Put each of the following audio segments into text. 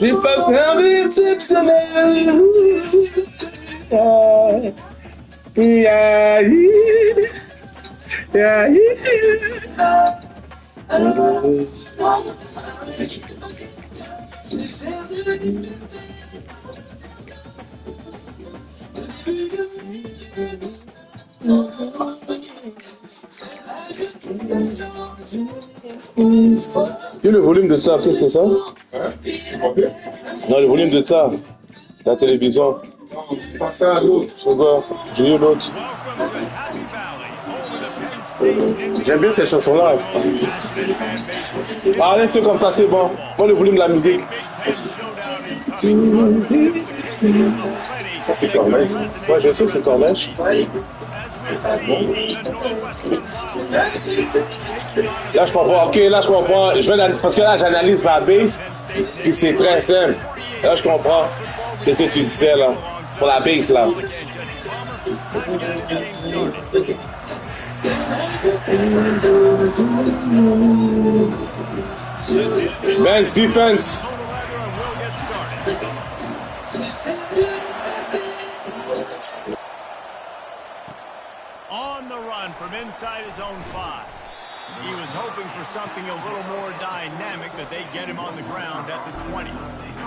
J'ai pas peur de l'exceptionnel. Yeah, yeah, yeah. Et le volume de ça, qu'est-ce que c'est ça? Hein? Non, le volume de ça, la télévision. Non, c'est pas ça, l'autre. C'est quoi? J'ai eu l'autre. J'aime bien ces chansons-là. Ah, laissez comme ça, c'est bon. Moi, le volume de la musique. Ça, c'est Corneille. Ouais, je sais que c'est Corneille. Là, je comprends. Ok, là, je comprends. Parce que là, j'analyse la bass. Puis c'est très simple. Là, je comprends. Qu'est-ce que tu disais, là? Pour la bass, là. Men's defense. On the run from inside his own 5. He was hoping for something a little more dynamic, that they'd get him on the ground at the 20.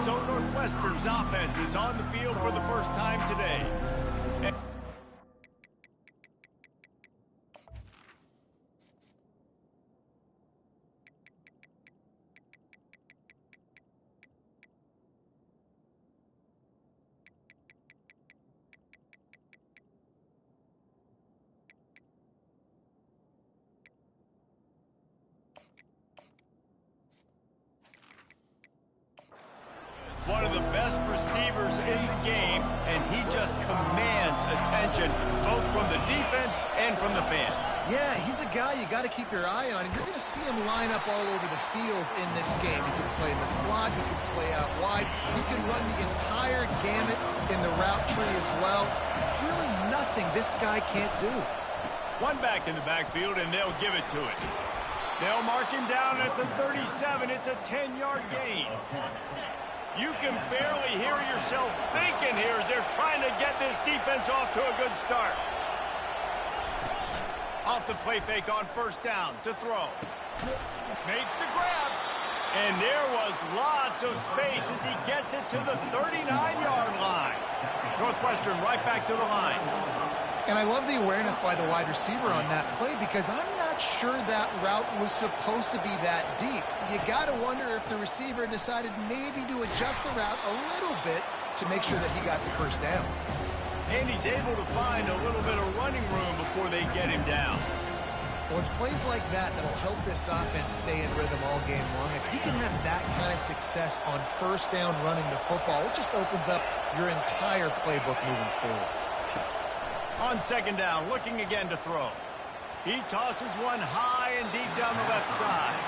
So Northwestern's offense is on the field for the first time today. One of the best receivers in the game, and he just commands attention, both from the defense and from the fans. Yeah, he's a guy you got to keep your eye on, and you're going to see him line up all over the field in this game. He can play in the slot, he can play out wide, he can run the entire gamut in the route tree as well. Really nothing this guy can't do. One back in the backfield, and they'll give it to it. They'll mark him down at the 37. It's a 10-yard gain. You can barely hear yourself thinking here as they're trying to get this defense off to a good start. Off the play fake on first down to throw. Makes the grab. And there was lots of space as he gets it to the 39-yard line. Northwestern right back to the line. And I love the awareness by the wide receiver on that play, because I'm not sure that route was supposed to be that deep. You got to wonder if the receiver decided maybe to adjust the route a little bit to make sure that he got the first down. And he's able to find a little bit of running room before they get him down. Well, it's plays like that that'll help this offense stay in rhythm all game long. If you can have that kind of success on first down running the football, it just opens up your entire playbook moving forward. On second down, looking again to throw. He tosses one high and deep down the left side.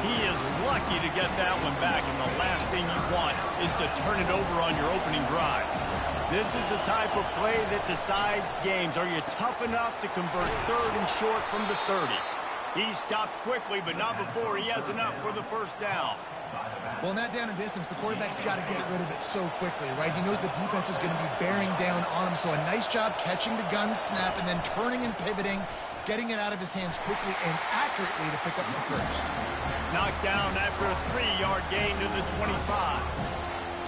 He is lucky to get that one back, and the last thing you want is to turn it over on your opening drive. This is the type of play that decides games. Are you tough enough to convert third and short from the 30? He stopped quickly, but not before he has enough for the first down. Well, in that down and distance, the quarterback's got to get rid of it so quickly, right? He knows the defense is going to be bearing down on him, so a nice job catching the gun snap and then turning and pivoting, getting it out of his hands quickly and accurately to pick up the first. Knocked down after a 3-yard gain to the 25.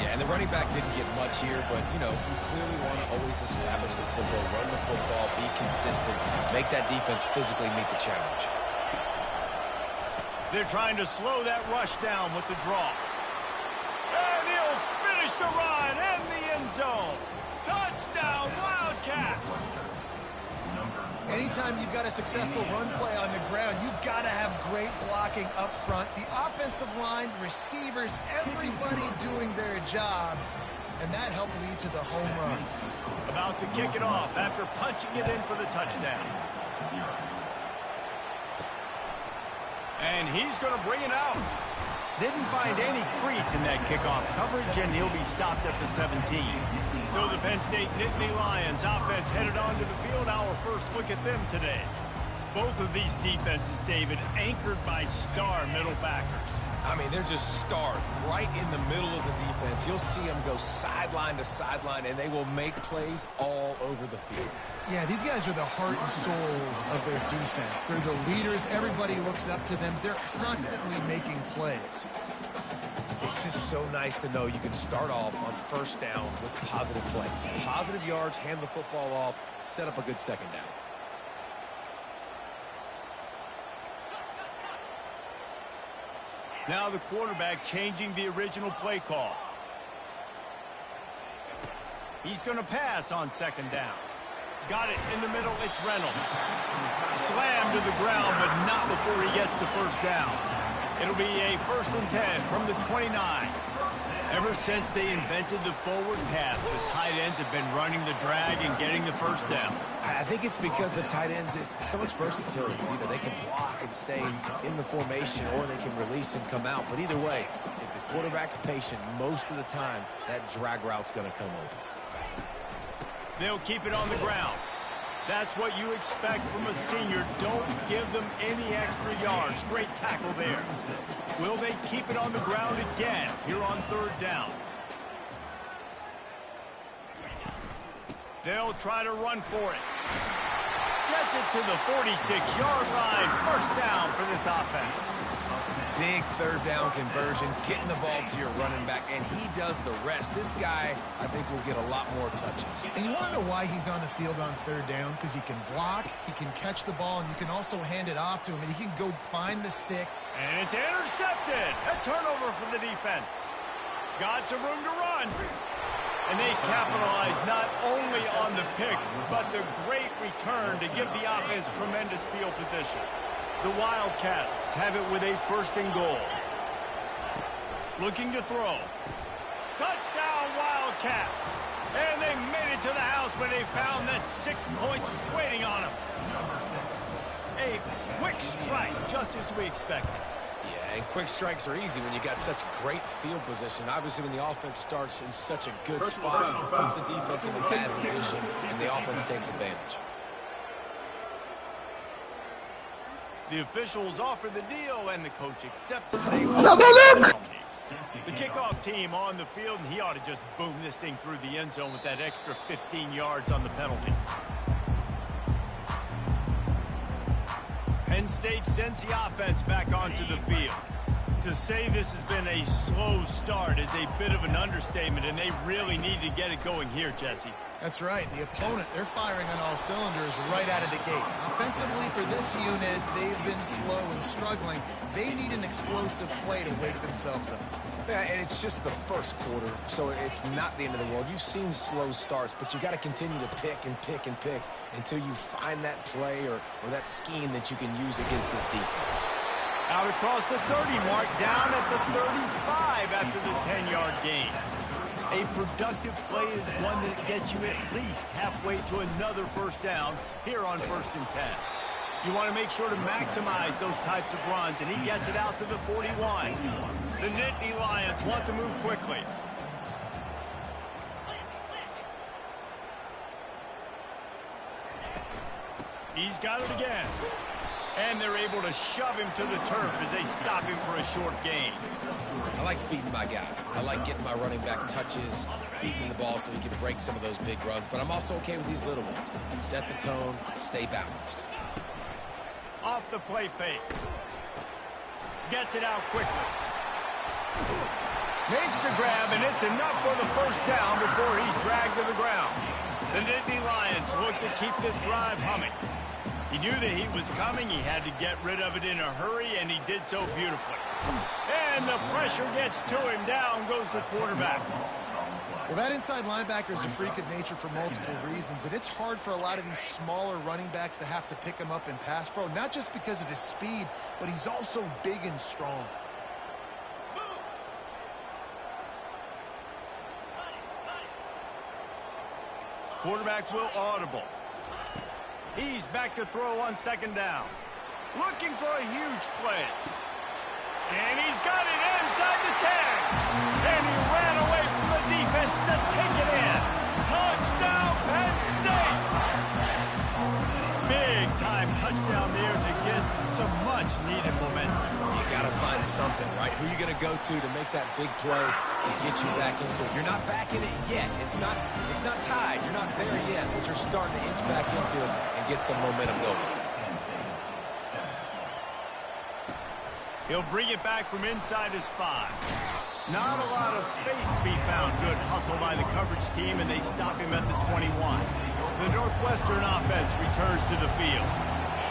Yeah, and the running back didn't get much here, but, you know, you clearly want to always establish the tempo, run the football, be consistent, make that defense physically meet the challenge. They're trying to slow that rush down with the draw. And he'll finish the run in the end zone. Touchdown, Wildcats! Anytime you've got a successful run play on the ground, you've got to have great blocking up front. The offensive line, receivers, everybody doing their job. And that helped lead to the home run. About to kick it off after punching it in for the touchdown. And he's going to bring it out. Didn't find any crease in that kickoff coverage, and he'll be stopped at the 17. So the Penn State Nittany Lions offense headed onto the field. Our first look at them today. Both of these defenses, David, anchored by star middle backers. I mean, they're just stars right in the middle of the defense. You'll see them go sideline to sideline, and they will make plays all over the field. Yeah, these guys are the heart and souls of their defense. They're the leaders. Everybody looks up to them. They're constantly making plays. It's just so nice to know you can start off on first down with positive plays. Positive yards, hand the football off, set up a good second down. Now the quarterback changing the original play call. He's going to pass on second down. Got it in the middle. It's Reynolds. Slammed to the ground, but not before he gets the first down. It'll be a 1st and 10 from the 29. Ever since they invented the forward pass, the tight ends have been running the drag and getting the first down. I think it's because the tight ends is so much versatility. You know, they can block and stay in the formation, or they can release and come out. But either way, if the quarterback's patient, most of the time, that drag route's going to come open. They'll keep it on the ground. That's what you expect from a senior. Don't give them any extra yards. Great tackle there. Will they keep it on the ground again here on 3rd down? They'll try to run for it. Gets it to the 46-yard line. 1st down for this offense. Big 3rd down conversion, getting the ball to your running back, and he does the rest. This guy, I think, will get a lot more touches. And you want to know why he's on the field on 3rd down? Because he can block, he can catch the ball, and you can also hand it off to him, and he can go find the stick. And it's intercepted. A turnover for the defense. Got some room to run. And they capitalize not only on the pick, but the great return to give the offense tremendous field position. The Wildcats have it with a 1st and goal. Looking to throw. Touchdown, Wildcats. And they made it to the house when they found that 6 points waiting on them. A quick strike, just as we expected. Yeah, and quick strikes are easy when you got such great field position. Obviously, when the offense starts in such a good spot, it puts the defense in a bad position, and the offense takes advantage. The officials offer the deal, and the coach accepts it. The kickoff team on the field, and he ought to just boom this thing through the end zone with that extra 15 yards on the penalty. Penn State sends the offense back onto the field. To say this has been a slow start is a bit of an understatement, and they really need to get it going here, Jesse. That's right. The opponent, they're firing on all cylinders right out of the gate. Offensively, for this unit, they've been slow and struggling. They need an explosive play to wake themselves up. Yeah, and it's just the 1st quarter, so it's not the end of the world. You've seen slow starts, but you got to continue to pick and pick and pick until you find that play or that scheme that you can use against this defense. Out across the 30 mark, down at the 35 after the 10-yard gain. A productive play is one that gets you at least halfway to another 1st down here on 1st and 10. You want to make sure to maximize those types of runs, and he gets it out to the 41. The Nittany Lions want to move quickly. He's got it again. And they're able to shove him to the turf as they stop him for a short gain. I like feeding my guy. I like getting my running back touches, feeding the ball so he can break some of those big runs. But I'm also okay with these little ones. Set the tone, stay balanced. Off the play fake. Gets it out quickly. Makes the grab, and it's enough for the 1st down before he's dragged to the ground. The Nittany Lions look to keep this drive humming. He knew that he was coming. He had to get rid of it in a hurry, and he did so beautifully. And the pressure gets to him. Down goes the quarterback. Well, that inside linebacker is a freak of nature for multiple reasons, and it's hard for a lot of these smaller running backs to have to pick him up in pass pro, not just because of his speed, but he's also big and strong. Quarterback will audible. He's back to throw on 2nd down. Looking for a huge play. And he's got it inside the 10. And he ran away from the defense to take it in. Touchdown, Penn State. Big time touchdown there to get some much needed momentum. You got to find something, right? Who are you going to go to make that big play to get you back into it? You're not back in it yet. It's not tied. You're not there yet, but you're starting to inch back into it and get some momentum going. He'll bring it back from inside his 5. Not a lot of space to be found. Good hustle by the coverage team, and they stop him at the 21. The Northwestern offense returns to the field.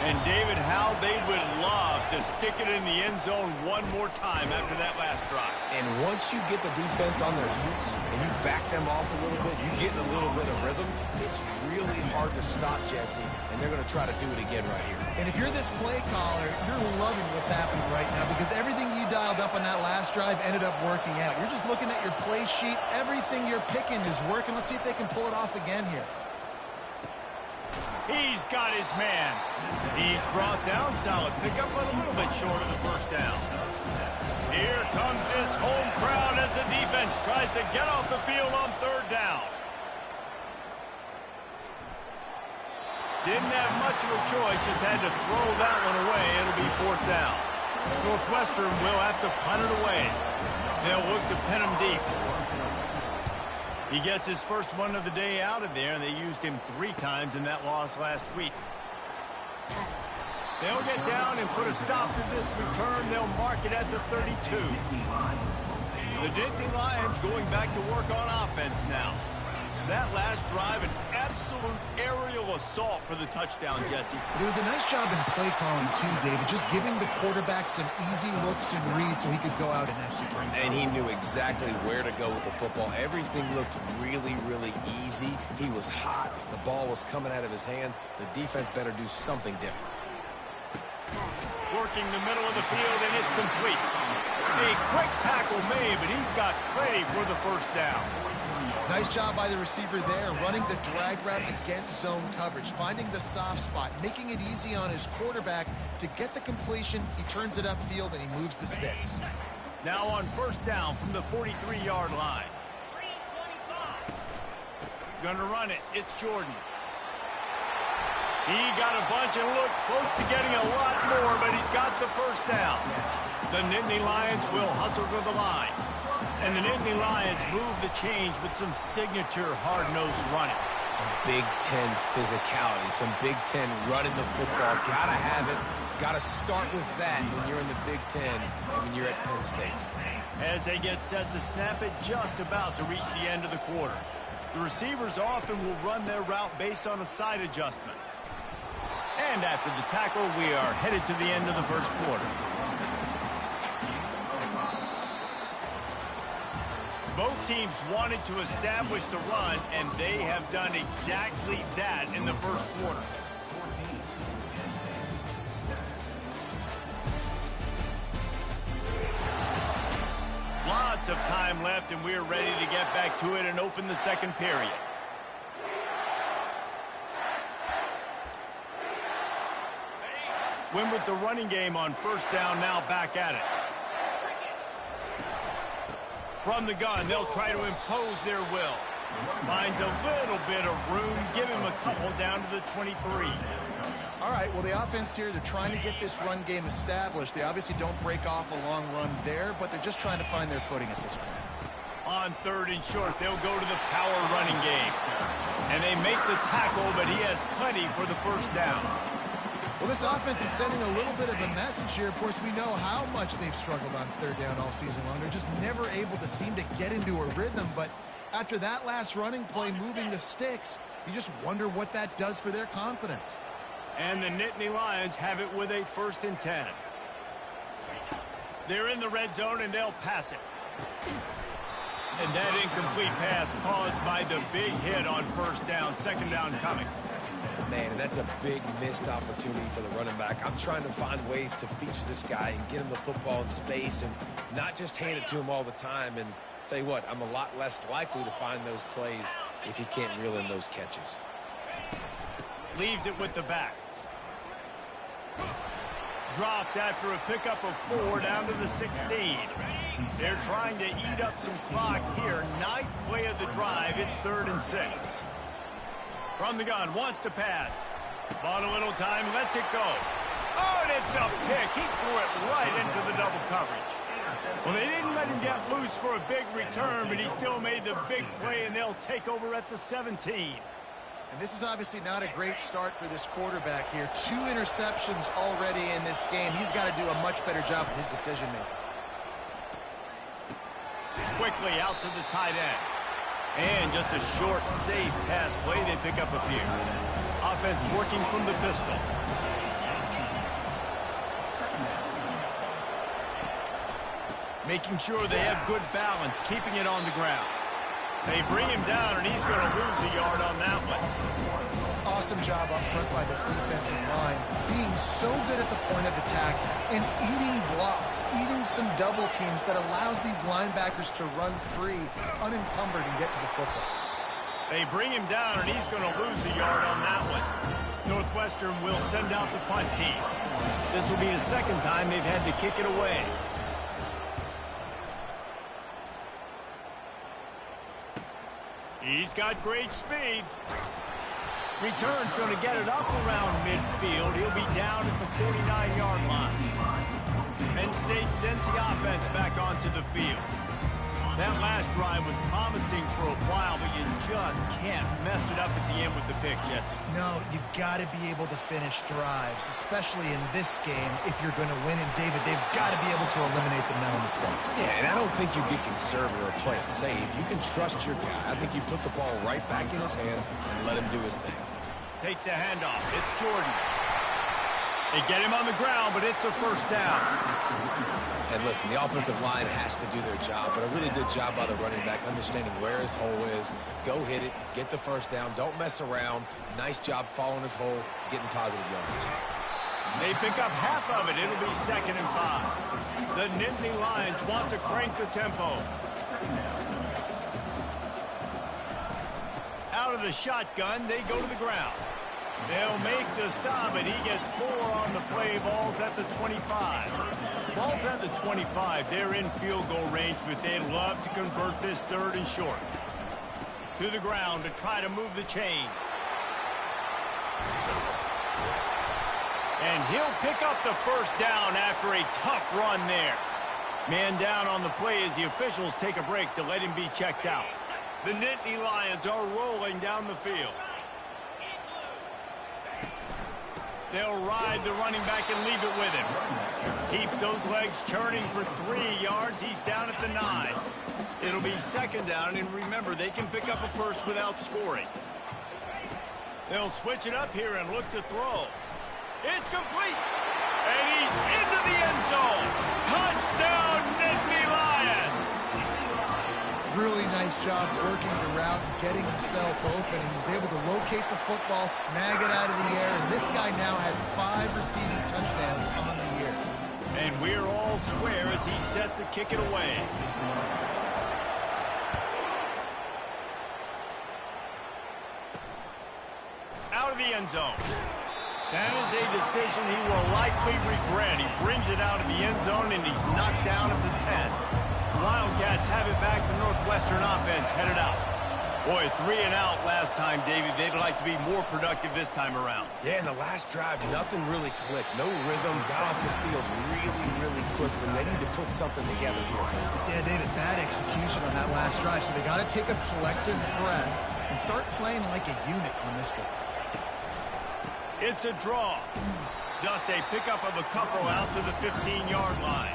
And David, how they would love to stick it in the end zone one more time after that last drive. And once you get the defense on their heels and you back them off a little bit, you get in a little bit of rhythm, it's really hard to stop, Jesse, and they're going to try to do it again right here. And if you're this play caller, you're loving what's happening right now because everything you dialed up on that last drive ended up working out. You're just looking at your play sheet. Everything you're picking is working. Let's see if they can pull it off again here. He's got his man. He's brought down solid pickup, but a little bit short of the first down. Here comes this home crowd as the defense tries to get off the field on 3rd down. Didn't have much of a choice, just had to throw that one away. It'll be 4th down. Northwestern will have to punt it away. They'll look to pin him deep. He gets his first one of the day out of there, and they used him 3 times in that loss last week. They'll get down and put a stop to this return. They'll mark it at the 32. The Nittany Lions going back to work on offense now. That last drive, an absolute aerial assault for the touchdown, Jesse. But it was a nice job in play calling, too, David, just giving the quarterback some easy looks and reads so he could go out and execute. And he knew exactly where to go with the football. Everything looked really, really easy. He was hot. The ball was coming out of his hands. The defense better do something different. Working the middle of the field, and it's complete. A quick tackle made, but he's got plenty for the first down. Nice job by the receiver there, running the drag route against zone coverage, finding the soft spot, making it easy on his quarterback to get the completion. He turns it upfield, and he moves the sticks. Now on 1st down from the 43-yard line. Gonna run it. It's Jordan. He got a bunch and looked close to getting a lot more, but he's got the first down. The Nittany Lions will hustle to the line. And the Nittany Lions move the change with some signature hard-nosed running. Some Big Ten physicality, some Big Ten running the football. Gotta have it. Gotta start with that when you're in the Big Ten and when you're at Penn State. As they get set to snap it, just about to reach the end of the quarter. The receivers often will run their route based on a side adjustment. And after the tackle, we are headed to the end of the first quarter. Both teams wanted to establish the run, and they have done exactly that in the first quarter. Lots of time left, and we're ready to get back to it and open the second period. Win with the running game on 1st down, now back at it. From the gun, they'll try to impose their will. Finds a little bit of room, give him a couple down to the 23. All right, well, the offense here, they're trying to get this run game established. They obviously don't break off a long run there, but they're just trying to find their footing at this point. On 3rd and short, they'll go to the power running game. And they make the tackle, but he has plenty for the first down. Well, this offense is sending a little bit of a message here. Of course, we know how much they've struggled on 3rd down all season long. They're just never able to seem to get into a rhythm. But after that last running play, moving the sticks, you just wonder what that does for their confidence. And the Nittany Lions have it with a 1st and 10. They're in the red zone, and they'll pass it. And that incomplete pass caused by the big hit on 1st down. 2nd down coming. Man, and that's a big missed opportunity for the running back. I'm trying to find ways to feature this guy and get him the football in space and not just hand it to him all the time. And tell you what, I'm a lot less likely to find those plays if he can't reel in those catches. Leaves it with the back. Dropped after a pickup of 4 down to the 16. They're trying to eat up some clock here. 9th play of the drive. It's 3rd and 6. From the gun, wants to pass. Bought a little time, lets it go. Oh, and it's a pick. He threw it right into the double coverage. Well, they didn't let him get loose for a big return, but he still made the big play, and they'll take over at the 17. And this is obviously not a great start for this quarterback here. 2 interceptions already in this game. He's got to do a much better job with his decision-making. Quickly out to the tight end. And just a short, safe pass play. They pick up a few. Offense working from the pistol. Making sure they have good balance, keeping it on the ground. They bring him down, and he's going to lose a yard on that one. Awesome job up front by this defensive line, being so good at the point of attack and eating blocks, eating some double teams that allows these linebackers to run free, unencumbered, and get to the football. They bring him down, and he's going to lose a yard on that one. Northwestern will send out the punt team. This will be the second time they've had to kick it away. He's got great speed. Return's going to get it up around midfield. He'll be down at the 49-yard line. Penn State sends the offense back onto the field. That last drive was promising for a while, but you just can't mess it up at the end with the pick, Jesse. No, you've got to be able to finish drives, especially in this game if you're going to win. And, David, they've got to be able to eliminate the mental mistakes. Yeah, and I don't think you get conservative or play it safe. You can trust your guy. I think you put the ball right back in his hands and let him do his thing. Takes the handoff. It's Jordan. They get him on the ground, but it's a first down. And listen, the offensive line has to do their job, but a really good job by the running back, understanding where his hole is. Go hit it, get the first down, don't mess around. Nice job following his hole, getting positive yards. They pick up half of it. It'll be 2nd and 5. The Nittany Lions want to crank the tempo. Out of the shotgun, they go to the ground. They'll make the stop, and he gets 4 on the play. Ball's at the 25. Ball's at the 25. They're in field goal range, but they'd love to convert this 3rd and short. To the ground to try to move the chains. And he'll pick up the first down after a tough run there. Man down on the play as the officials take a break to let him be checked out. The Nittany Lions are rolling down the field. They'll ride the running back and leave it with him. Keeps those legs churning for 3 yards. He's down at the 9. It'll be 2nd down, and remember, they can pick up a first without scoring. They'll switch it up here and look to throw. It's complete. And he's into the end zone. Touchdown, Nittany Lions. Really nice job working the route and getting himself open. And he's able to locate the football, snag it out of the air. And this guy now has 5 receiving touchdowns on the year. And we're all square as he's set to kick it away. Out of the end zone. That is a decision he will likely regret. He brings it out of the end zone, and he's knocked down at the 10. Wildcats have it back. The Northwestern offense headed out. Boy, 3 and out last time, David. They'd like to be more productive this time around. Yeah, in the last drive, nothing really clicked. No rhythm. Got off the field really quickly. They need to put something together here. Yeah, David, bad execution on that last drive. So they got to take a collective breath and start playing like a unit on this one. It's a draw. Just a pickup of a couple out to the 15-yard line.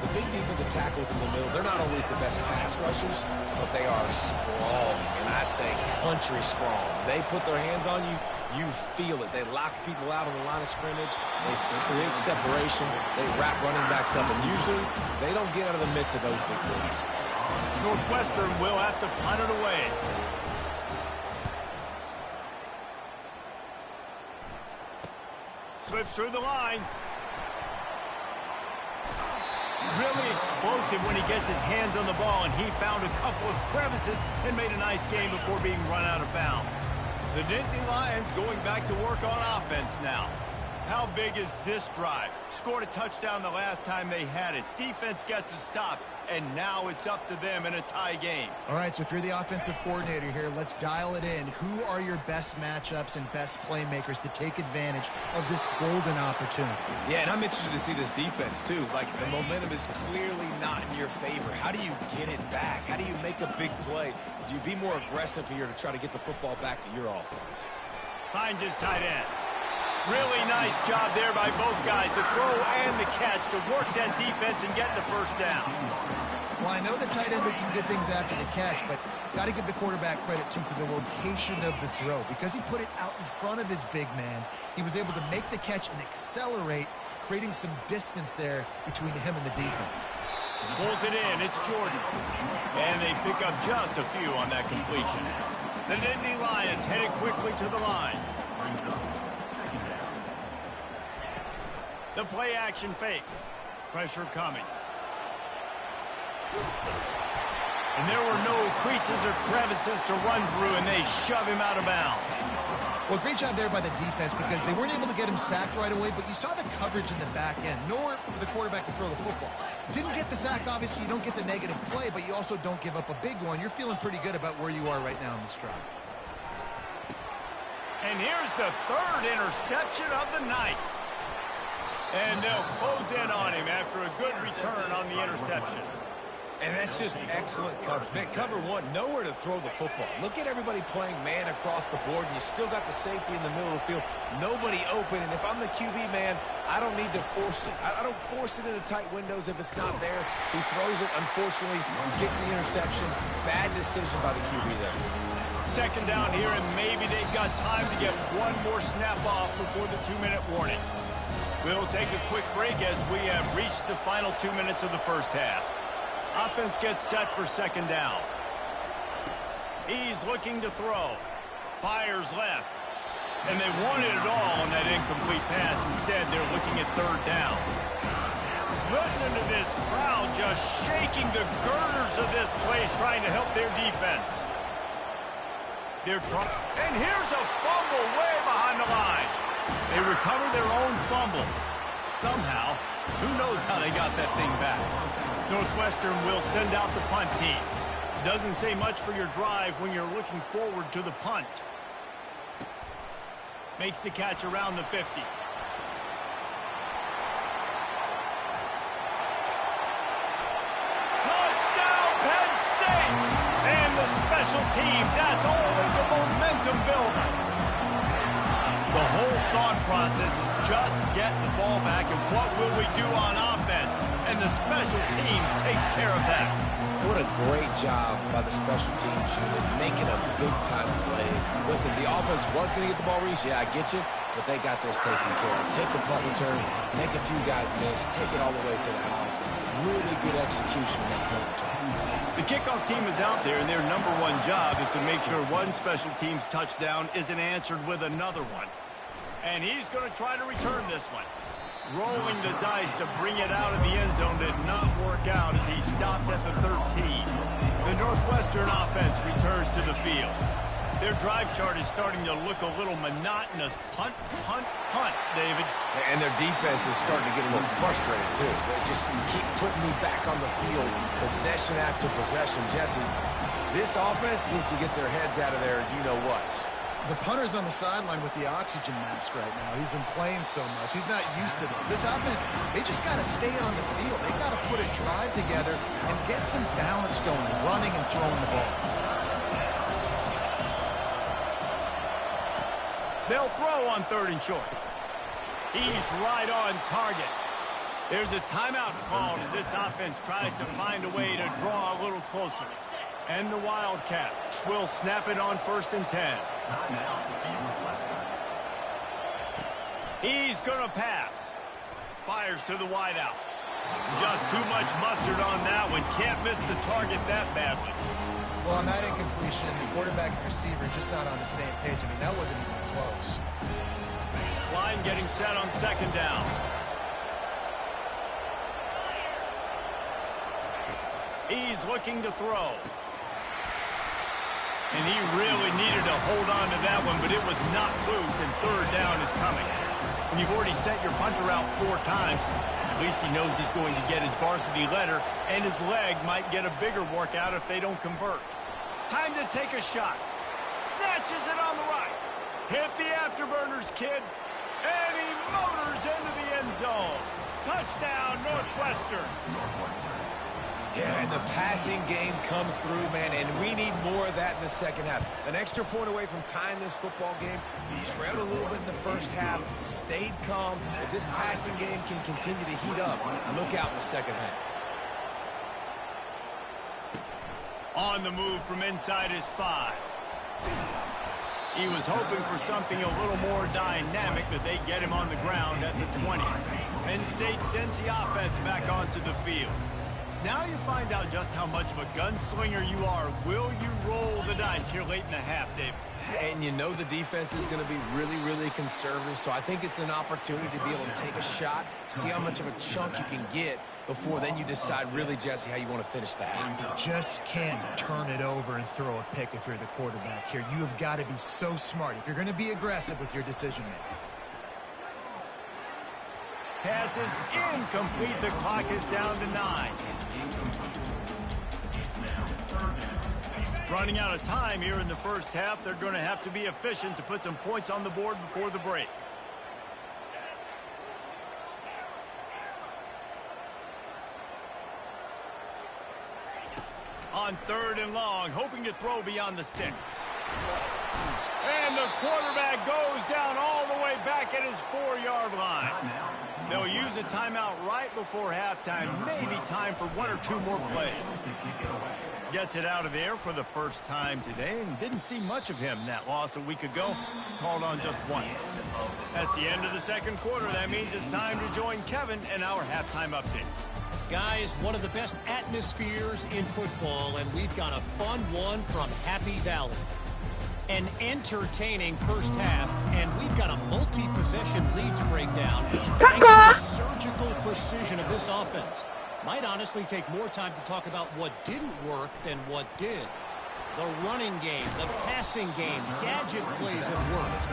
The big defensive tackles in the middle, they're not always the best pass rushers, but they are strong, and I say country strong. They put their hands on you, you feel it. They lock people out on the line of scrimmage. They create separation. They wrap running backs up, and usually they don't get out of the midst of those big plays. Northwestern will have to punt it away. Slips through the line. Really explosive when he gets his hands on the ball, and he found a couple of crevices and made a nice game before being run out of bounds. The Nittany Lions going back to work on offense now. How big is this drive? Scored a touchdown the last time they had it. Defense gets a stop, and now it's up to them in a tie game. All right, so if you're the offensive coordinator here, let's dial it in. Who are your best matchups and best playmakers to take advantage of this golden opportunity? Yeah, and I'm interested to see this defense, too. Like, the momentum is clearly not in your favor. How do you get it back? How do you make a big play? Do you be more aggressive here to try to get the football back to your offense? Finds his tight end. Really nice job there by both guys to throw and the catch to work that defense and get the first down. Well, I know the tight end did some good things after the catch, but got to give the quarterback credit, too, for the location of the throw. Because he put it out in front of his big man, he was able to make the catch and accelerate, creating some distance there between him and the defense. Pulls it in. It's Jordan. And they pick up just a few on that completion. The Nittany Lions headed quickly to the line. The play action fake. Pressure coming. And there were no creases or crevices to run through, and they shove him out of bounds. Well, great job there by the defense because they weren't able to get him sacked right away, but you saw the coverage in the back end. Nowhere for the quarterback to throw the football. Didn't get the sack, obviously. You don't get the negative play, but you also don't give up a big one. You're feeling pretty good about where you are right now in this drive. And here's the third interception of the night. And they'll close in on him after a good return on the interception. And that's just excellent coverage. Man, cover one, nowhere to throw the football. Look at everybody playing man across the board, and you still got the safety in the middle of the field. Nobody open, and if I'm the QB, man, I don't need to force it. I don't force it into tight windows if it's not there. He throws it, unfortunately, gets the interception. Bad decision by the QB there. Second down here, and maybe they've got time to get one more snap off before the 2-minute warning. We'll take a quick break as we have reached the final 2 minutes of the first half. Offense gets set for second down. He's looking to throw. Fires left. And they wanted it all on that incomplete pass. Instead, they're looking at third down. Listen to this crowd just shaking the girders of this place trying to help their defense. And here's a fumble way behind the line. They recover their own fumble. Somehow, who knows how they got that thing back. Northwestern will send out the punt team. Doesn't say much for your drive when you're looking forward to the punt. Makes the catch around the 50. Touchdown, Penn State! And the special teams, that's always a momentum builder. The whole thought process is just get the ball back, and what will we do on offense? And the special teams takes care of that. What a great job by the special teams unit, making a big-time play. Listen, the offense was going to get the ball reached. Yeah, I get you, but they got this taken care of. Take the punt return, make a few guys miss, take it all the way to the house. Really good execution of that punt return. The kickoff team is out there, and their number one job is to make sure one special teams touchdown isn't answered with another one. And he's going to try to return this one. Rolling the dice to bring it out of the end zone did not work out as he stopped at the 13. The Northwestern offense returns to the field. Their drive chart is starting to look a little monotonous. Punt, punt, punt, David. And their defense is starting to get a little frustrated, too. They just keep putting me back on the field, possession after possession. Jesse, this offense needs to get their heads out of there, you-know-what. The punter's on the sideline with the oxygen mask right now. He's been playing so much. He's not used to this. This offense, they just got to stay on the field. They got to put a drive together and get some balance going, running and throwing the ball. They'll throw on third and short. He's right on target. There's a timeout called as this offense tries to find a way to draw a little closer. And the Wildcats will snap it on 1st and 10. He's going to pass. Fires to the wideout. Just too much mustard on that one. Can't miss the target that badly. Well, on that incompletion, the quarterback and receiver just not on the same page. I mean, that wasn't even close. Line getting set on second down. He's looking to throw. And he really needed to hold on to that one, but it was not loose, and third down is coming. When you've already set your punter out 4 times, At least he knows he's going to get his varsity letter, and his leg might get a bigger workout if they don't convert. Time to take a shot. Snatches it on the right. Hit the afterburners, kid. And he motors into the end zone. Touchdown, Northwestern. Yeah, and the passing game comes through, man, and we need more of that in the second half. An extra point away from tying this football game. You trailed a little bit in the first half, stayed calm. If this passing game can continue to heat up, look out in the second half. On the move from inside his 5. He was hoping for something a little more dynamic, that they get him on the ground at the 20. Penn State sends the offense back onto the field. Now you find out just how much of a gunslinger you are. Will you roll the dice here late in the half, David? And you know the defense is going to be really, really conservative, so I think it's an opportunity to be able to take a shot, see how much of a chunk you can get before then you decide really, Jesse, how you want to finish the half. You just can't turn it over and throw a pick if you're the quarterback here. You have got to be so smart if you're going to be aggressive with your decision-making. Pass is incomplete. The clock is down to 9. Running out of time here in the first half. They're going to have to be efficient to put some points on the board before the break. On 3rd and long, hoping to throw beyond the sticks. And the quarterback goes down all the way back at his 4-yard line. They'll use a timeout right before halftime. Maybe time for 1 or 2 more plays. Gets it out of there for the first time today, and didn't see much of him in that loss a week ago. Called on just once. That's the end of the second quarter. That means it's time to join Kevin in our halftime update. Guys, one of the best atmospheres in football, and we've got a fun one from Happy Valley. An entertaining first half, and we've got a multi-possession lead to break down. Thanks to the surgical precision of this offense. Might honestly take more time to talk about what didn't work than what did. The running game, the passing game, gadget plays have worked.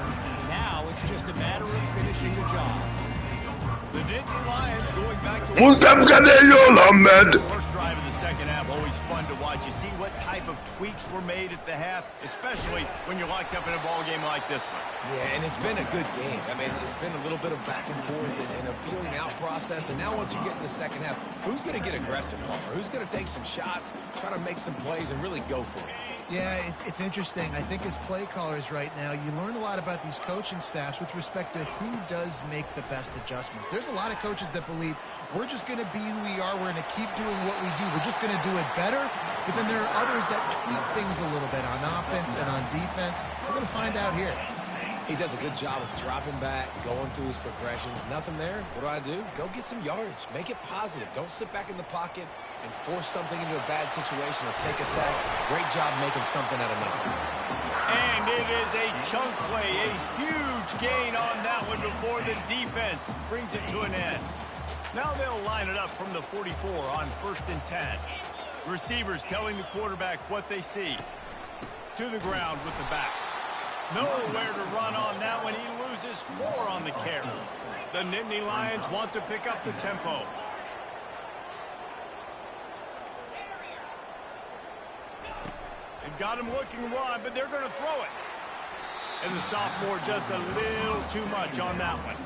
Now it's just a matter of finishing the job. The Nittany Lions going back to Ahmed. first drive of the second half. Always fun to watch. You see what type of tweaks were made at the half, especially when you're locked up in a ball game like this one. Yeah, and it's been a good game. I mean, it's been a little bit of back and forth and a feeling out process. And now once you get in the second half, who's going to get aggressive, Palmer? Who's going to take some shots, try to make some plays, and really go for it? Yeah, it's interesting. I think as play callers right now, you learn a lot about these coaching staffs with respect to who does make the best adjustments. There's a lot of coaches that believe we're just going to be who we are. We're going to keep doing what we do. We're just going to do it better. But then there are others that tweak things a little bit on offense and on defense. We're going to find out here. He does a good job of dropping back, going through his progressions. Nothing there. What do? Go get some yardage. Make it positive. Don't sit back in the pocket and force something into a bad situation or take a sack. Great job making something out of nothing. And it is a chunk play, a huge gain on that one before the defense brings it to an end. Now they'll line it up from the 44 on 1st and 10. Receivers telling the quarterback what they see. To the ground with the back. Nowhere to run on that one. He loses 4 on the carry. The Nittany Lions want to pick up the tempo. They've got him looking to run, but they're going to throw it. And the sophomore just a little too much on that one.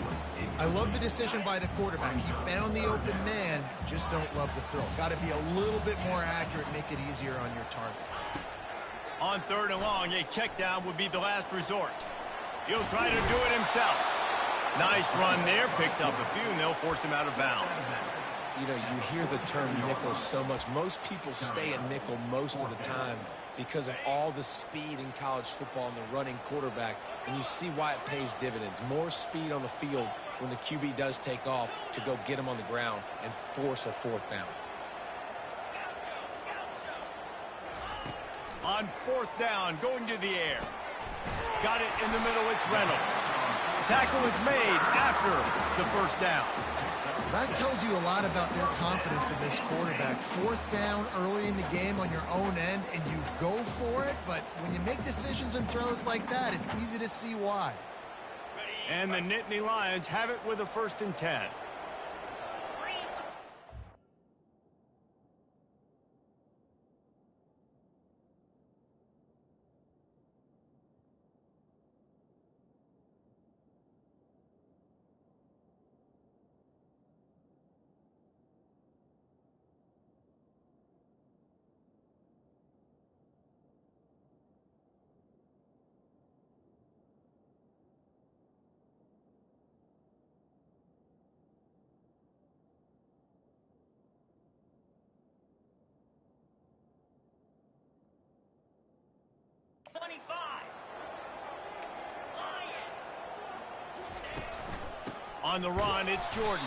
I love the decision by the quarterback. He found the open man, just don't love the throw. Got to be a little bit more accurate, make it easier on your target. On 3rd and long, a check down would be the last resort. He'll try to do it himself. Nice run there, picks up a few, and they'll force him out of bounds. You know, you hear the term nickel so much. Most people stay at nickel most of the time because of all the speed in college football and the running quarterback, and you see why it pays dividends. More speed on the field when the QB does take off to go get him on the ground and force a 4th down. On 4th down, going to the air. Got it in the middle, it's Reynolds. Tackle is made after the 1st down. That tells you a lot about their confidence in this quarterback. 4th down early in the game on your own end, and you go for it, but when you make decisions and throws like that, it's easy to see why. And the Nittany Lions have it with a 1st and 10. On the run, it's Jordan.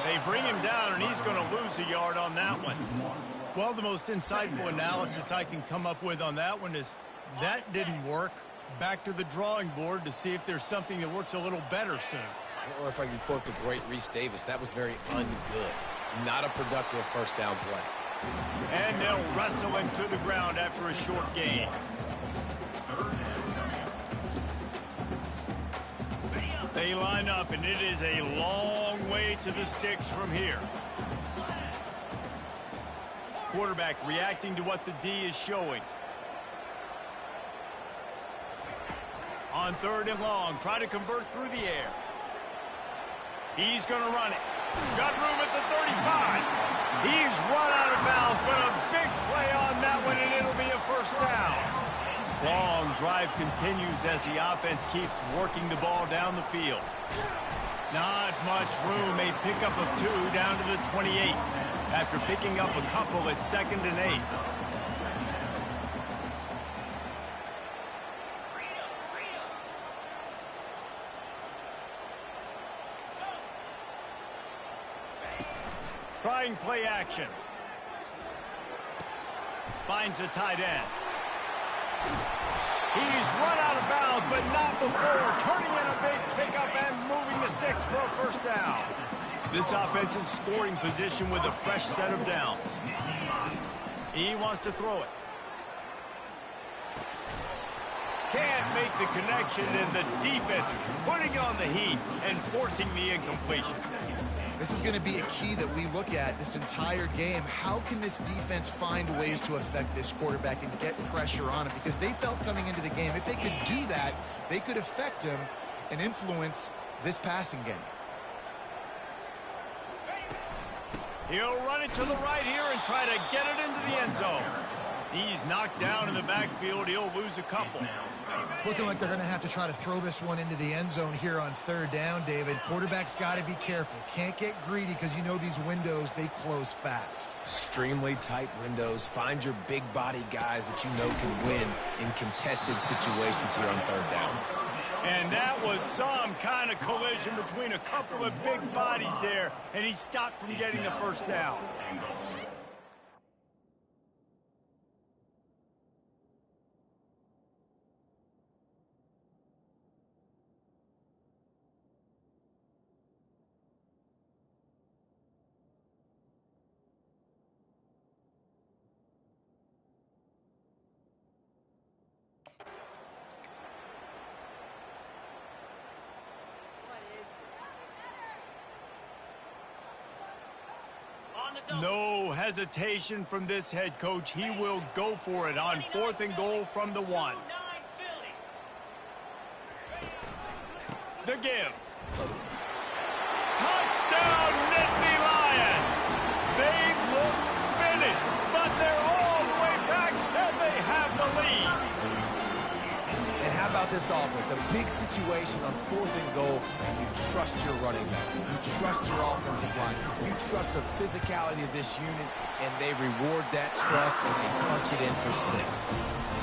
They bring him down, and he's going to lose a yard on that one. Well, the most insightful analysis I can come up with on that one is that didn't work. Back to the drawing board to see if there's something that works a little better soon. Or if I can quote the great Reese Davis, that was very ungood. Not a productive first down play. And they'll wrestle him to the ground after a short gain. They line up, and it is a long way to the sticks from here. Quarterback reacting to what the D is showing. On 3rd and long, try to convert through the air. He's going to run it. Got room at the 35. He's run out of bounds, but a big play on that one, and it'll be a first down. Long drive continues as the offense keeps working the ball down the field. Not much room. A pickup of 2 down to the 28. After picking up a couple at 2nd and 8. Trying play action. Finds a tight end. He's run out of bounds, but not before turning in a big pickup and moving the sticks for a first down. This offensive scoring position with a fresh set of downs. He wants to throw it. Can't make the connection, and the defense putting on the heat and forcing the incompletion. This is going to be a key that we look at this entire game. How can this defense find ways to affect this quarterback and get pressure on him? Because they felt coming into the game, if they could do that, they could affect him and influence this passing game. He'll run it to the right here and try to get it into the end zone. He's knocked down in the backfield. He'll lose a couple. It's looking like they're going to have to try to throw this one into the end zone here on 3rd down, David. Quarterback's got to be careful. Can't get greedy because you know these windows, they close fast. Extremely tight windows. Find your big body guys that you know can win in contested situations here on 3rd down. And that was some kind of collision between a couple of big bodies there, and he stopped from getting the first down. No hesitation from this head coach. He will go for it on 4th and goal from the 1. The give. Touchdown, Nittany Lions! They look finished, but they're all the way back, and they have the lead. And how about this offense? A big situation on 4th and goal, and you trust your running back. You trust your offensive line. You trust the physicality of this unit, and they reward that trust, and they punch it in for 6.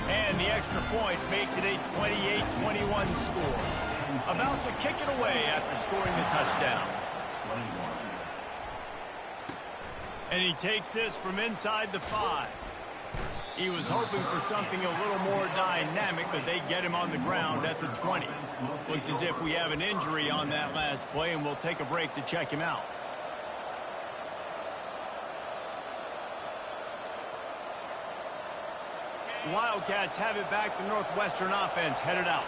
And the extra point makes it a 28-21 score. About to kick it away after scoring the touchdown. And he takes this from inside the 5. He was hoping for something a little more dynamic, but they get him on the ground at the 20. Looks as if we have an injury on that last play, and we'll take a break to check him out. Wildcats have it back. The Northwestern offense headed out.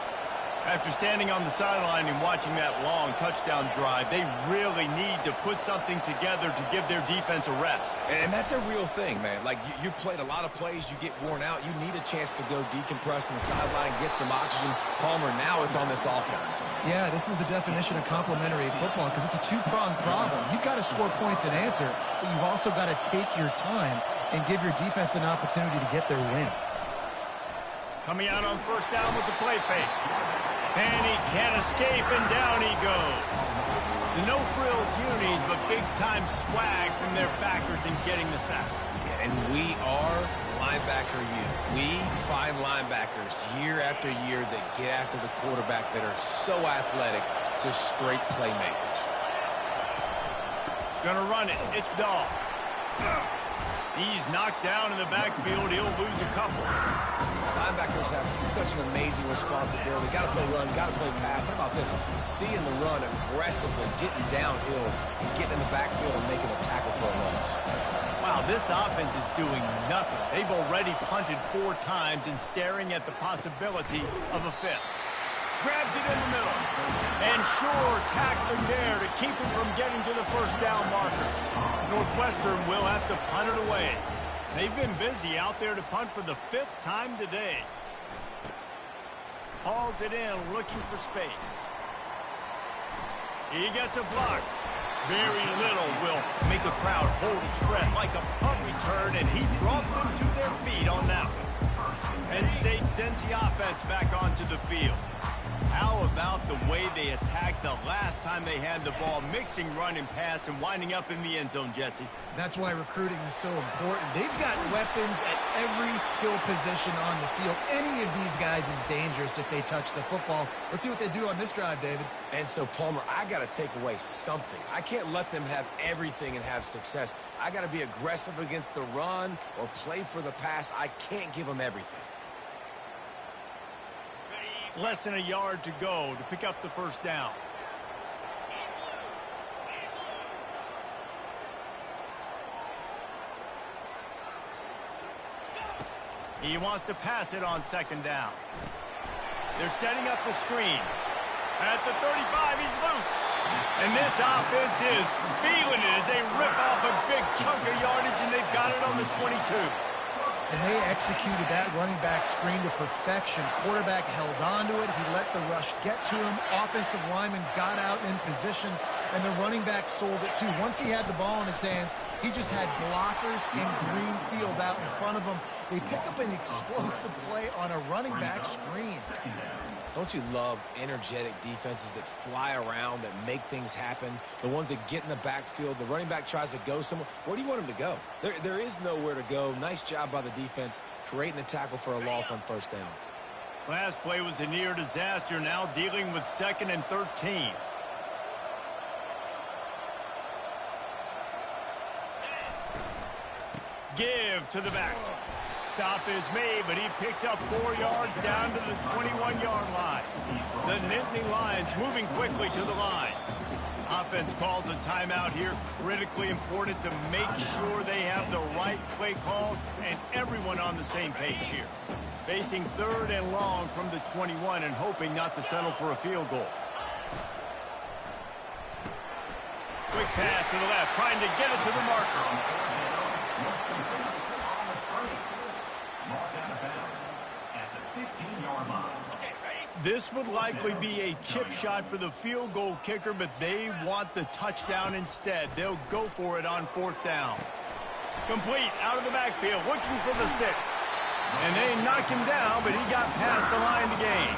After standing on the sideline and watching that long touchdown drive, they really need to put something together to give their defense a rest. And that's a real thing, man. Like, you played a lot of plays, you get worn out. You need a chance to go decompress on the sideline, get some oxygen. Palmer, now it's on this offense. Yeah, this is the definition of complementary football because it's a two-pronged problem. You've got to score points and answer, but you've also got to take your time and give your defense an opportunity to get their win. Coming out on 1st down with the play fake. And he can't escape, and down he goes. The no-frills unis, but big-time swag from their backers in getting the sack. Yeah, and we are linebacker linebacker you. We find linebackers year after year that get after the quarterback that are so athletic, just straight playmakers. Gonna run it. It's Dahl. He's knocked down in the backfield. He'll lose a couple. Linebackers have such an amazing responsibility. Got to play run, got to play pass. How about this? Seeing the run aggressively, getting downhill, and getting in the backfield and making a tackle for a loss. Wow, this offense is doing nothing. They've already punted 4 times and staring at the possibility of a 5th. Grabs it in the middle. And sure, tackling there to keep him from getting to the first down marker. Northwestern will have to punt it away. They've been busy out there to punt for the 5th time today. Hauls it in, looking for space. He gets a block. Very little will make a crowd hold its breath like a punt return, and he brought them to their feet on that one. Penn State sends the offense back onto the field. How about the way they attacked the last time they had the ball, mixing run and pass and winding up in the end zone, Jesse? That's why recruiting is so important. They've got weapons at every skill position on the field. Any of these guys is dangerous if they touch the football. Let's see what they do on this drive, David. And so, Palmer, I got to take away something. I can't let them have everything and have success. I got to be aggressive against the run or play for the pass. I can't give them everything. Less than a yard to go to pick up the first down. He wants to pass it on second down. They're setting up the screen. At the 35, he's loose. And this offense is feeling it as they rip off a big chunk of yardage, and they've got it on the 22. And they executed that running back screen to perfection. Quarterback held on to it. He let the rush get to him. Offensive lineman got out in position, and the running back sold it too. Once he had the ball in his hands, he just had blockers in green field out in front of him. They pick up an explosive play on a running back screen. Don't you love energetic defenses that fly around, that make things happen? The ones that get in the backfield, the running back tries to go somewhere. Where do you want him to go? There is nowhere to go. Nice job by the defense, creating the tackle for a loss on first down. Last play was a near disaster, now dealing with 2nd and 13. Give to the back. Stop is made, but he picks up 4 yards down to the 21-yard line. The Nittany Lions moving quickly to the line. Offense calls a timeout here. Critically important to make sure they have the right play call and everyone on the same page here. Facing 3rd and long from the 21 and hoping not to settle for a field goal. Quick pass to the left, trying to get it to the marker. This would likely be a chip shot for the field goal kicker, but they want the touchdown instead. They'll go for it on 4th down. Complete out of the backfield, looking for the sticks. And they knock him down, but he got past the line to gain.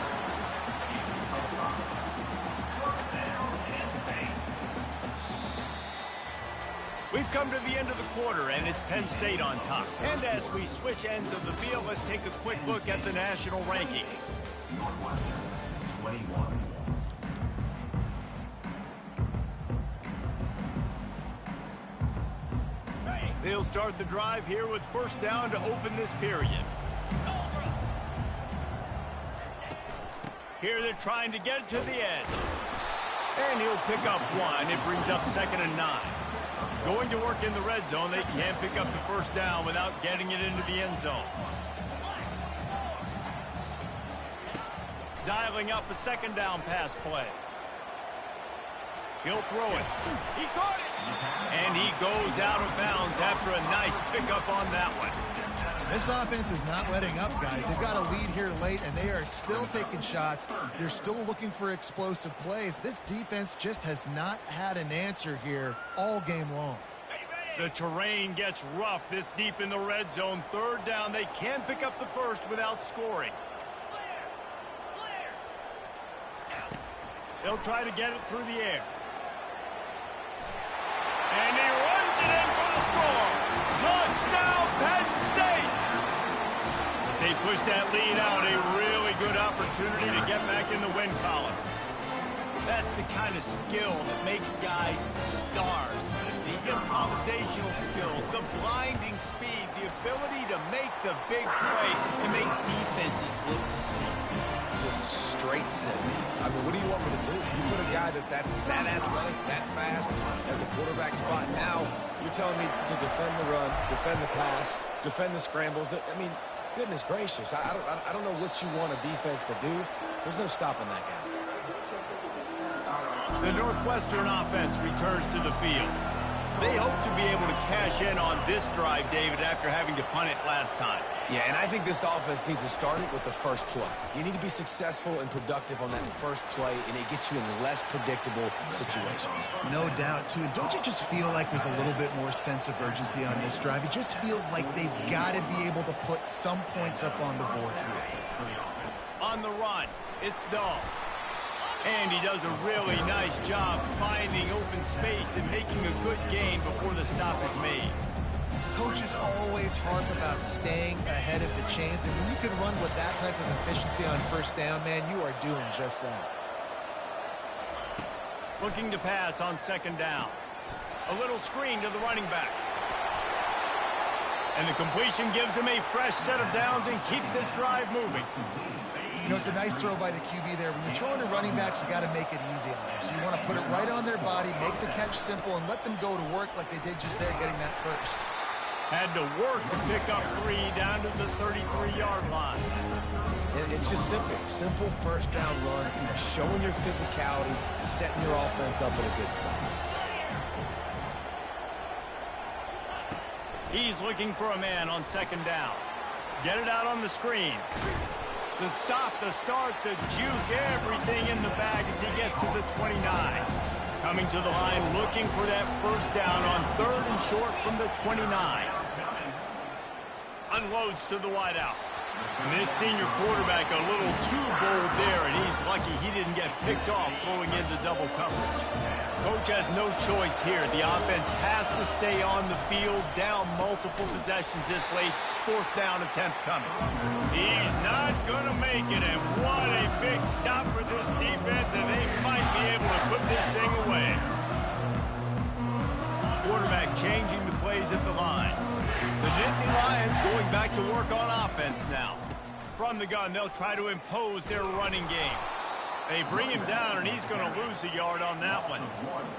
We've come to the end of the quarter, and it's Penn State on top. And as we switch ends of the field, let's take a quick look at the national rankings. They'll start the drive here with first down to open this period. Here they're trying to get it to the edge. And he'll pick up 1. It brings up 2nd and 9. Going to work in the red zone, they can't pick up the first down without getting it into the end zone. Dialing up a 2nd down pass play. He'll throw it. He caught it. And he goes out of bounds after a nice pickup on that one. This offense is not letting up, guys. They've got a lead here late, and they are still taking shots. They're still looking for explosive plays. This defense just has not had an answer here all game long. The terrain gets rough this deep in the red zone. 3rd down. They can pick up the first without scoring. They'll try to get it through the air. And he runs it in for the score. Touchdown, Penn State! They push that lead out. A really good opportunity to get back in the win column. That's the kind of skill that makes guys stars. The improvisational skills, the blinding speed, the ability to make the big play and make defenses look silly. Just straight silly. I mean, what do you want me to do? You put a guy that's that athletic, that fast, at the quarterback spot. Now you're telling me to defend the run, defend the pass, defend the scrambles. I mean, goodness gracious. I don't know what you want a defense to do. There's no stopping that guy. The Northwestern offense returns to the field. They hope to be able to cash in on this drive, David, after having to punt it last time. Yeah, and I think this offense needs to start it with the first play. You need to be successful and productive on that first play, and it gets you in less predictable situations. No doubt, too. And don't you just feel like there's a little bit more sense of urgency on this drive? It just feels like they've got to be able to put some points up on the board here. On the run, it's Dahl. And he does a really nice job finding open space and making a good gain before the stop is made. Coaches always harp about staying ahead of the chains, and when you can run with that type of efficiency on first down, man, you are doing just that. Looking to pass on second down. A little screen to the running back. And the completion gives him a fresh set of downs and keeps this drive moving. You know, it's a nice throw by the QB there. When you're throwing to running backs, you got to make it easy on them. So you want to put it right on their body, make the catch simple, and let them go to work like they did just there getting that first. Had to work to pick up 3 down to the 33-yard line. And it's just simple. Simple first down run, showing your physicality, setting your offense up in a good spot. He's looking for a man on second down. Get it out on the screen. The stop, the start, the juke, everything in the bag as he gets to the 29. Coming to the line, looking for that first down on 3rd and short from the 29. Unloads to the wideout. And this senior quarterback a little too bold there, and he's lucky he didn't get picked off throwing into double coverage. Coach has no choice here. The offense has to stay on the field, down multiple possessions this late. 4th down attempt coming. He's not going to make it, and what a big stop for this defense, and they might be able to put this thing away. Quarterback changing the plays at the line. The Nittany Lions going back to work on offense now. From the gun, they'll try to impose their running game. They bring him down, and he's going to lose a yard on that one.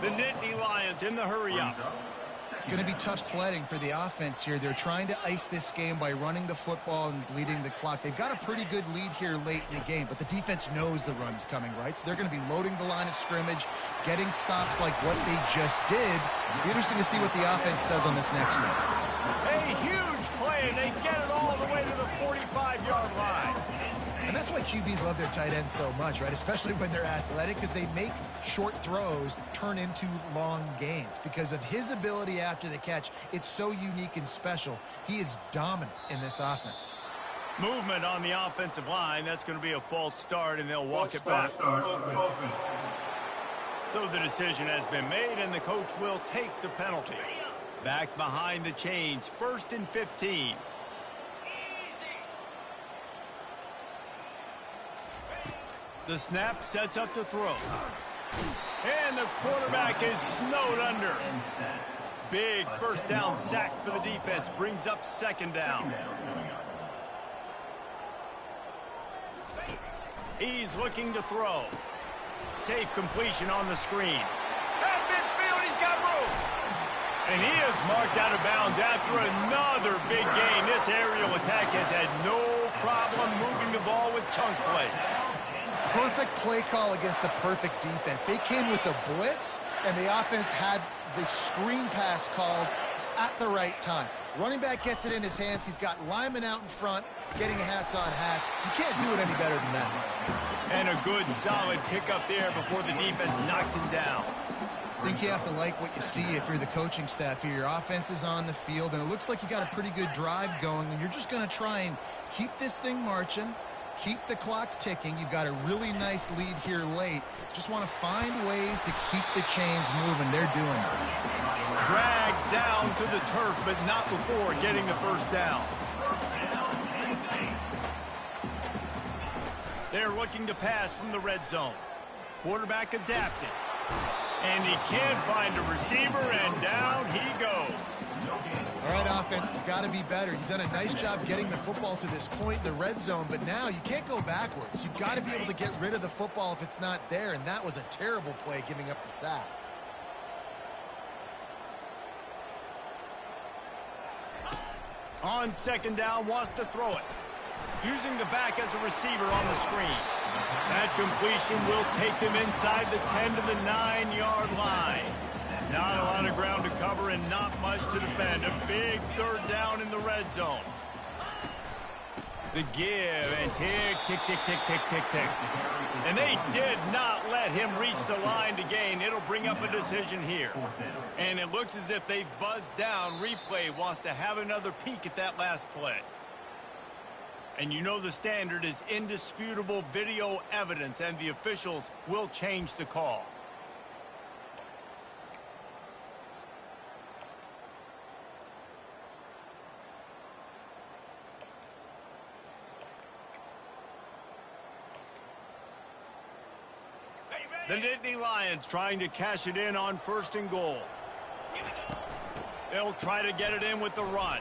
The Nittany Lions in the hurry-up. It's going to be tough sledding for the offense here. They're trying to ice this game by running the football and leading the clock. They've got a pretty good lead here late in the game, but the defense knows the run's coming, right? So they're going to be loading the line of scrimmage, getting stops like what they just did. It'll be interesting to see what the offense does on this next one. A huge play, and they get it all the way to the 45-yard line. And that's why QBs love their tight ends so much, right? Especially when they're athletic, because they make short throws turn into long gains. Because of his ability after the catch, it's so unique and special. He is dominant in this offense. Movement on the offensive line. That's going to be a false start, and they'll walk it back. So the decision has been made, and the coach will take the penalty. Back behind the chains, 1st and 15. The snap sets up to throw. And the quarterback is snowed under. Big first down sack for the defense. Brings up 2nd down. He's looking to throw. Safe completion on the screen. At midfield, he's got room. And he is marked out of bounds after another big gain. This aerial attack has had no problem moving the ball with chunk plays. Perfect play call against the perfect defense. They came with a blitz, and the offense had the screen pass called at the right time. Running back gets it in his hands. He's got linemen out in front, getting hats on hats. You can't do it any better than that. And a good, solid pickup there before the defense knocks him down. I think you have to like what you see if you're the coaching staff here. Your offense is on the field, and it looks like you got a pretty good drive going, and you're just going to try and keep this thing marching, keep the clock ticking. You've got a really nice lead here late. Just want to find ways to keep the chains moving. They're doing it. Dragged down to the turf, but not before getting the first down. They're looking to pass from the red zone. Quarterback adapted. And he can't find a receiver, and down he goes. All right, offense has got to be better. You've done a nice job getting the football to this point, the red zone, but now you can't go backwards. You've got to be able to get rid of the football if it's not there, and that was a terrible play giving up the sack. On second down, wants to throw it. Using the back as a receiver on the screen. That completion will take them inside the 10 to the 9-yard line. Not a lot of ground to cover and not much to defend. A big third down in the red zone. The give and tick, tick, tick, tick, tick, tick, tick. And they did not let him reach the line to gain. It'll bring up a decision here. And it looks as if they've buzzed down. Replay wants to have another peek at that last play. And you know the standard is indisputable video evidence, and the officials will change the call. The Nittany Lions trying to cash it in on 1st and goal. They'll try to get it in with the run.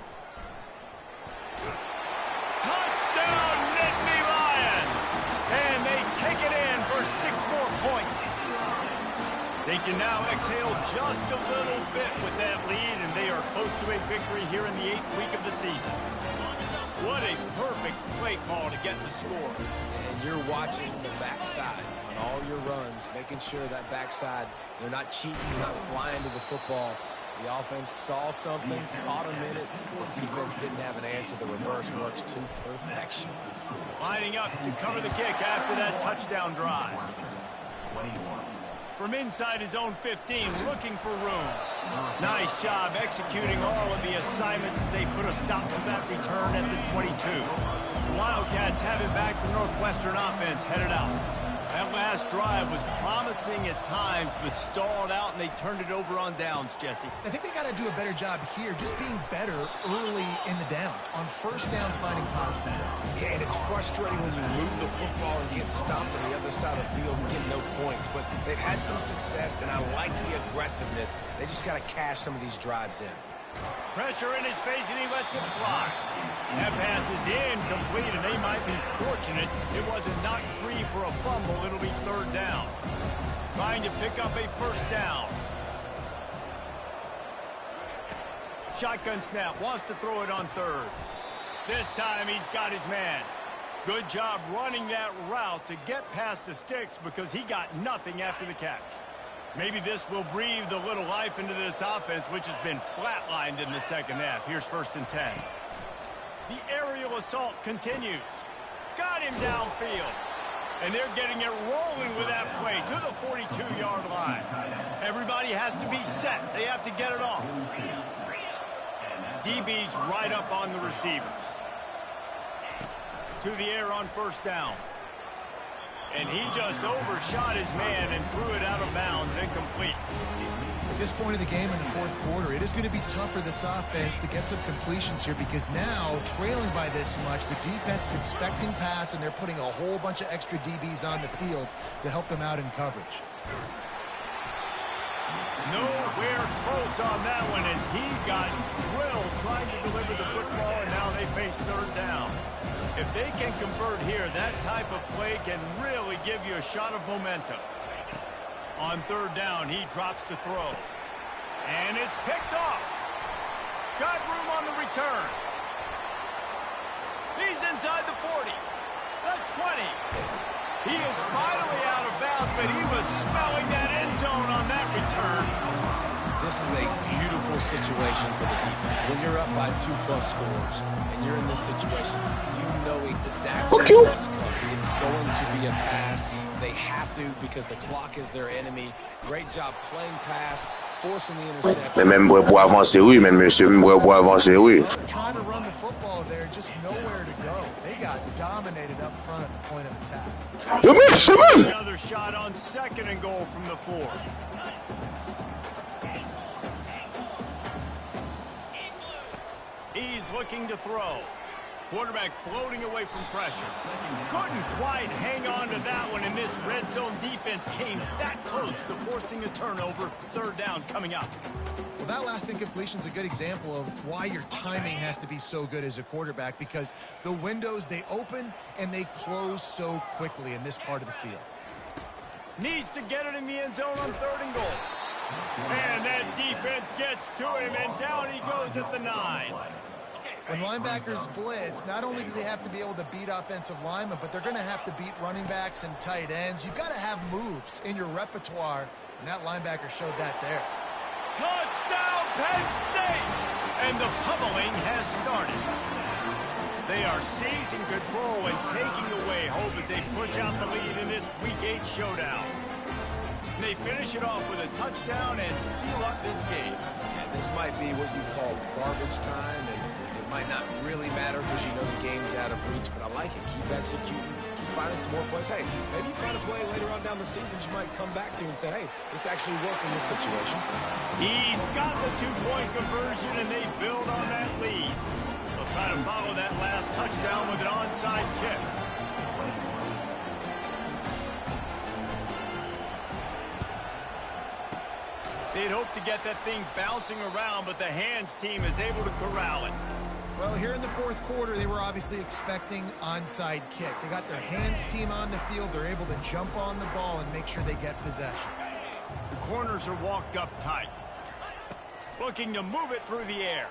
Touchdown, Nittany Lions! And they take it in for 6 more points. They can now exhale just a little bit with that lead, and they are close to a victory here in the 8th week of the season. What a perfect play call to get the score. And you're watching the backside on all your runs, making sure that backside, they're not cheating, you're not flying to the football. The offense saw something, caught them in it. The defense didn't have an answer. The reverse works to perfection. Lining up to cover the kick after that touchdown drive. From inside his own 15, looking for room. Nice job executing all of the assignments as they put a stop to that return at the 22. The Wildcats have it back. The Northwestern offense headed out. That last drive was promising at times, but stalled out, and they turned it over on downs, Jesse. I think they got to do a better job here, just being better early in the downs. On 1st down, finding positive. Yeah, and it's frustrating when you move the football and get stopped on the other side of the field and get no points. But they've had some success, and I like the aggressiveness. They just got to cash some of these drives in. Pressure in his face, and he lets it fly. That pass is incomplete, and they might be fortunate it wasn't knocked free for a fumble. It'll be 3rd down. Trying to pick up a 1st down. Shotgun snap, wants to throw it on 3rd. This time he's got his man. Good job running that route to get past the sticks because he got nothing after the catch. Maybe this will breathe a little life into this offense, which has been flatlined in the 2nd half. Here's 1st and 10. The aerial assault continues. Got him downfield. And they're getting it rolling with that play to the 42-yard line. Everybody has to be set. They have to get it off. DB's right up on the receivers. To the air on 1st down. And he just overshot his man and threw it out of bounds, incomplete. At this point in the game in the 4th quarter, it is going to be tough for this offense to get some completions here because now, trailing by this much, the defense is expecting pass, and they're putting a whole bunch of extra DBs on the field to help them out in coverage. Nowhere close on that one as he got drilled trying to deliver the football, and now they face 3rd down. If they can convert here, that type of play can really give you a shot of momentum. On 3rd down, he drops to throw. And it's picked off. Got room on the return. He's inside the 40. The 20. He is finally out of bounds, but he was smelling that end zone on that return. This is a beautiful situation for the defense. When you're up by 2+ scores and you're in this situation, you know exactly what's coming. It's going to be a pass. They have to because the clock is their enemy. Great job playing pass, forcing the interception. Mais même pour avancer, oui, même monsieur, même pour avancer, oui. Trying to run the football there, just nowhere to go. They got dominated up front at the point of attack. Another shot on 2nd and goal from the 4. He's looking to throw. Quarterback floating away from pressure. Couldn't quite hang on to that one, and this red zone defense came that close to forcing a turnover. Third down coming up. Well, that last incompletion is a good example of why your timing has to be so good as a quarterback, because the windows, they open and they close so quickly in this part of the field. Needs to get it in the end zone on 3rd and goal. And that defense gets to him, and down he goes at the 9. When linebackers blitz, not only do they have to be able to beat offensive linemen, but they're going to have to beat running backs and tight ends. You've got to have moves in your repertoire, and that linebacker showed that there. Touchdown, Penn State! And the pummeling has started. They are seizing control and taking away hope as they push out the lead in this Week 8 showdown. They finish it off with a touchdown and seal up this game. Yeah, this might be what you call garbage time, and it might not really matter because you know the game's out of reach, but I like it. Keep executing, keep finding some more plays. Hey, maybe you find a play later on down the season that you might come back to and say, hey, this actually worked in this situation. He's got the 2-point conversion, and they build on that lead. They'll try to follow that last touchdown with an onside kick. They'd hope to get that thing bouncing around, but the hands team is able to corral it. Well, here in the 4th quarter, they were obviously expecting onside kick. They got their hands team on the field. They're able to jump on the ball and make sure they get possession. The corners are walked up tight. Looking to move it through the air.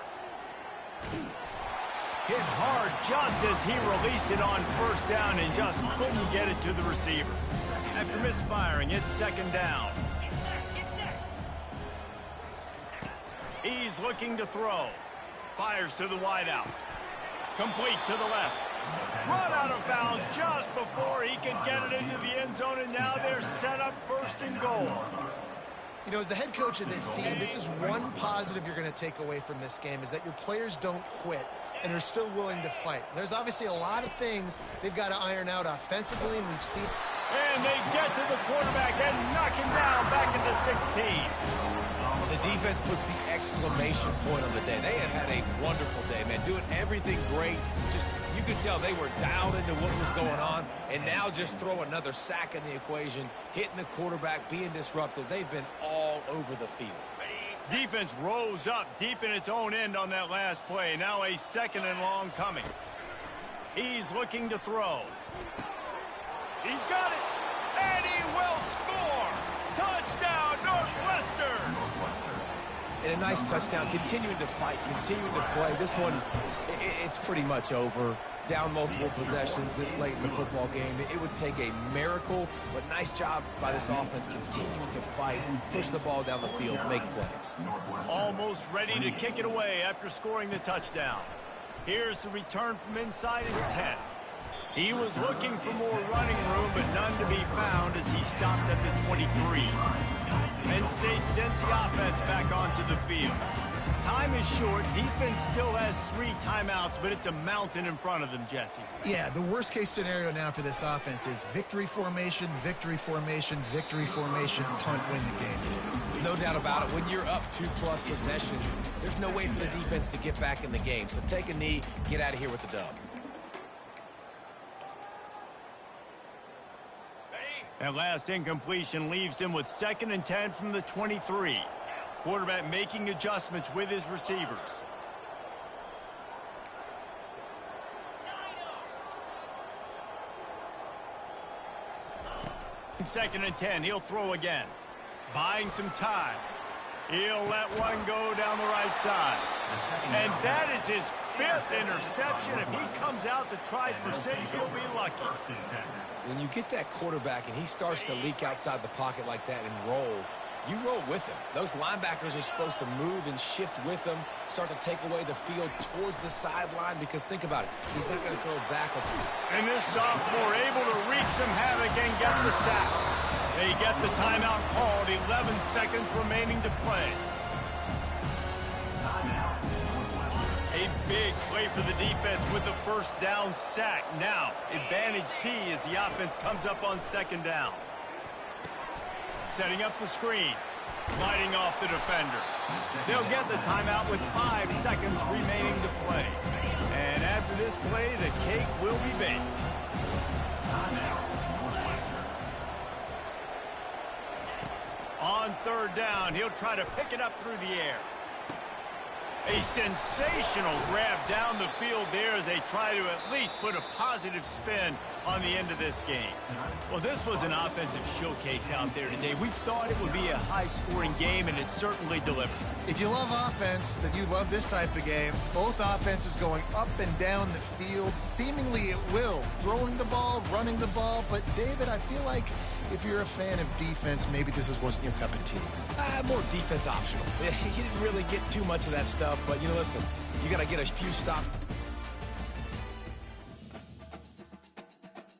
Hit hard just as he released it on 1st down and just couldn't get it to the receiver. After misfiring, it's 2nd down. He's looking to throw. Fires to the wideout. Complete to the left. Run out of bounds just before he can get it into the end zone, and now they're set up 1st and goal. You know, as the head coach of this team, this is one positive you're going to take away from this game, is that your players don't quit and are still willing to fight. There's obviously a lot of things they've got to iron out offensively, and we've seen... And they get to the quarterback and knock him down back into 16. The defense puts the exclamation point on the day. They had a wonderful day, man, doing everything great. Just, you could tell they were dialed into what was going on, and now just throw another sack in the equation, hitting the quarterback, being disruptive. They've been all over the field. Defense rose up deep in its own end on that last play. Now a 2nd and long coming. He's looking to throw. He's got it, and he will score. Touchdown, Northwestern. And a nice touchdown, continuing to fight, continuing to play. This one, it's pretty much over. Down multiple possessions this late in the football game. It would take a miracle, but nice job by this offense continuing to fight, push the ball down the field, make plays. Almost ready to kick it away after scoring the touchdown. Here's the return from inside his 10. He was looking for more running room, but none to be found as he stopped at the 23. Penn State sends the offense back onto the field. Time is short. Defense still has 3 timeouts, but it's a mountain in front of them, Jesse. Yeah, the worst-case scenario now for this offense is victory formation, victory formation, victory formation, punt, win the game. No doubt about it. When you're up 2+ possessions, there's no way for the defense to get back in the game. So take a knee, get out of here with the dub. That last incompletion leaves him with 2nd and 10 from the 23. Quarterback making adjustments with his receivers. In 2nd and 10, he'll throw again. Buying some time. He'll let one go down the right side. And that is his 5th interception. If he comes out to try for 6, he'll be lucky. When you get that quarterback and he starts to leak outside the pocket like that and roll, you roll with him. Those linebackers are supposed to move and shift with him, start to take away the field towards the sideline, because think about it, he's not going to throw back. And this sophomore able to wreak some havoc and get the sack. They get the timeout called, 11 seconds remaining to play. A big play for the defense with the 1st down sack. Now, advantage D as the offense comes up on 2nd down. Setting up the screen. Sliding off the defender. They'll get the timeout with 5 seconds remaining to play. And after this play, the cake will be baked. On third down, he'll try to pick it up through the air. A sensational grab down the field there as they try to at least put a positive spin on the end of this game. Well, this was an offensive showcase out there today. We thought it would be a high-scoring game, and it certainly delivered. If you love offense, then you love this type of game. Both offenses going up and down the field, seemingly at will. Throwing the ball, running the ball. But, David, I feel like if you're a fan of defense, maybe this wasn't your cup of tea. More defense optional. You didn't really get too much of that stuff, but, listen, you got to get a few stops.